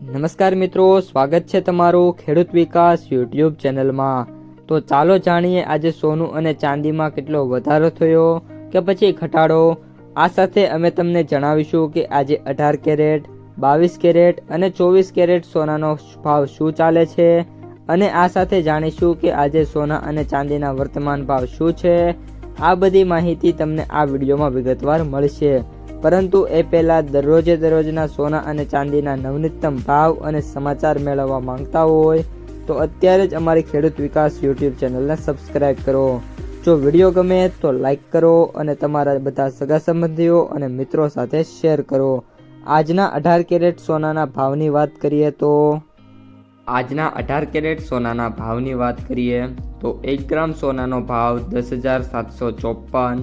નમસ્કાર મિત્રો, સ્વાગત છે તમારું ખેડૂત વિકાસ યુટ્યુબ ચેનલમાં। તો ચાલો જાણીએ આજે સોનું અને ચાંદીમાં કેટલો વધારો થયો કે પછી ઘટાડો। આ સાથે અમે તમને જણાવીશું કે આજે 18 કેરેટ, 22 કેરેટ અને 24 કેરેટ સોનાનો ભાવ શું ચાલે છે અને આ સાથે જાણીશું કે આજે સોના અને ચાંદીના વર્તમાન ભાવ શું છે। આ બધી માહિતી તમને આ વિડીયોમાં વિગતવાર મળશે, પરંતુ એ પહેલાં દરરોજના સોના અને ચાંદીના નવનીતમ ભાવ અને સમાચાર મેળવવા માંગતા હોય તો અત્યારે જ અમારી ખેડૂત વિકાસ યુટ્યુબ ચેનલને સબસ્ક્રાઈબ કરો। જો વિડીયો ગમે તો લાઈક કરો અને તમારા બધા સગા સંબંધીઓ અને મિત્રો સાથે શેર કરો। આજના 18 કેરેટ સોનાના ભાવની વાત કરીએ તો આજના 18 કેરેટ સોનાના ભાવની વાત કરીએ તો 1 ગ્રામ સોનાનો ભાવ 10,754,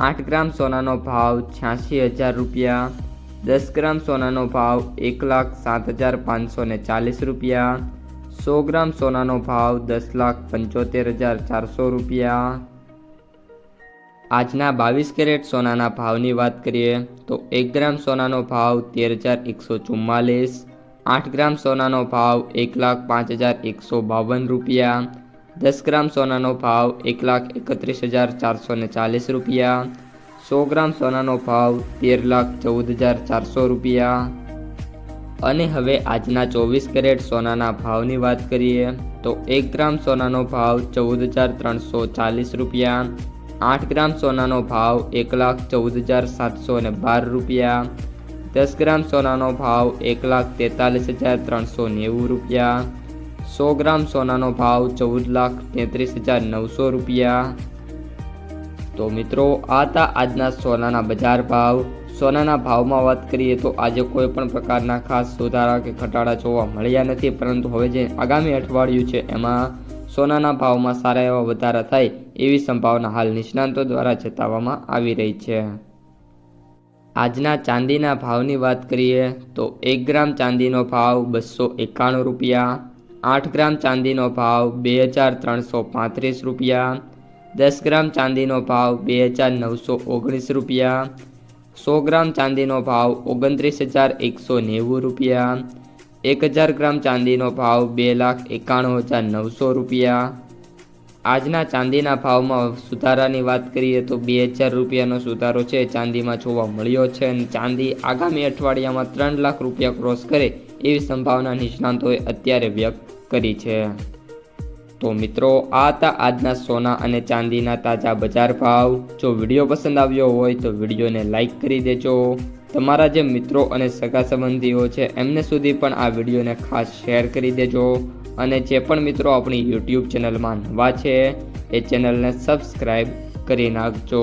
8 ગ્રામ સોનાનો ભાવ 86,000 રૂપિયા, 10 ગ્રામ સોનાનો ભાવ 1,07,540 રૂપિયા, 100 ગ્રામ સોનાનો ભાવ 10,75,400 રૂપિયા। આજના 22 કેરેટ સોનાના ભાવની વાત કરીએ તો 1 ગ્રામ સોનાનો ભાવ 13,144, 8 ગ્રામ સોનાનો ભાવ 1,05,152 રૂપિયા, 10 ગ્રામ સોનાનો ભાવ 1,31,440 રૂપિયા, 100 ગ્રામ સોનાનો ભાવ 13,14,400 રૂપિયા। અને હવે આજના 24 કેરેટ સોનાના ભાવની વાત કરીએ તો 1 ગ્રામ સોનાનો ભાવ 14,340 રૂપિયા, 8 ગ્રામ સોનાનો ભાવ 1,14,712 રૂપિયા, 10 ગ્રામ સોનાનો ભાવ 1,43,390 રૂપિયા, 100 ગ્રામ સોનાનો ભાવ 14,33,900 રૂપિયા। તો મિત્રો, આ હતા આજના સોનાના બજાર ભાવ। સોનાના ભાવમાં વાત કરીએ તો આજે કોઈ પણ પ્રકારના ખાસ સુધારા કે ઘટાડા જોવા મળ્યા નથી, પરંતુ હવે જે આગામી અઠવાડિયું છે એમાં સોનાના ભાવમાં સારા એવા વધારા થાય એવી સંભાવના હાલ નિષ્ણાંતો દ્વારા જતાવવામાં આવી રહી છે। આજના ચાંદીના ભાવની વાત કરીએ તો 1 ગ્રામ ચાંદીનો ભાવ 291 રૂપિયા, 8 ગ્રામ ચાંદીનો ભાવ 2,335 રૂપિયા, 10 ગ્રામ ચાંદીનો ભાવ 2,919 રૂપિયા, 100 ગ્રામ ચાંદીનો ભાવ 29,190 રૂપિયા, 1000 ગ્રામ ચાંદીનો ભાવ 2,91,900 રૂપિયા। આજના ચાંદીના ભાવમાં સુધારાની વાત કરીએ તો 2,000 રૂપિયાનો સુધારો છે ચાંદીમાં જોવા મળ્યો છે અને ચાંદી આગામી અઠવાડિયામાં 3 લાખ રૂપિયા ક્રોસ કરે એવી સંભાવના નિષ્ણાંતોએ અત્યારે વ્યક્ત કરી છે। તો મિત્રો, આ હતા આજના સોના અને ચાંદીના તાજા બજાર ભાવ। જો વિડીયો પસંદ આવ્યો હોય તો વિડીયોને લાઈક કરી દેજો। તમારા જે મિત્રો અને સગા સંબંધીઓ છે એમને સુધી પણ આ વિડીયોને ખાસ શેર કરી દેજો અને જે પણ મિત્રો આપણી યુટ્યુબ ચેનલમાં નવા છે એ ચેનલને સબસ્ક્રાઈબ કરી નાખજો।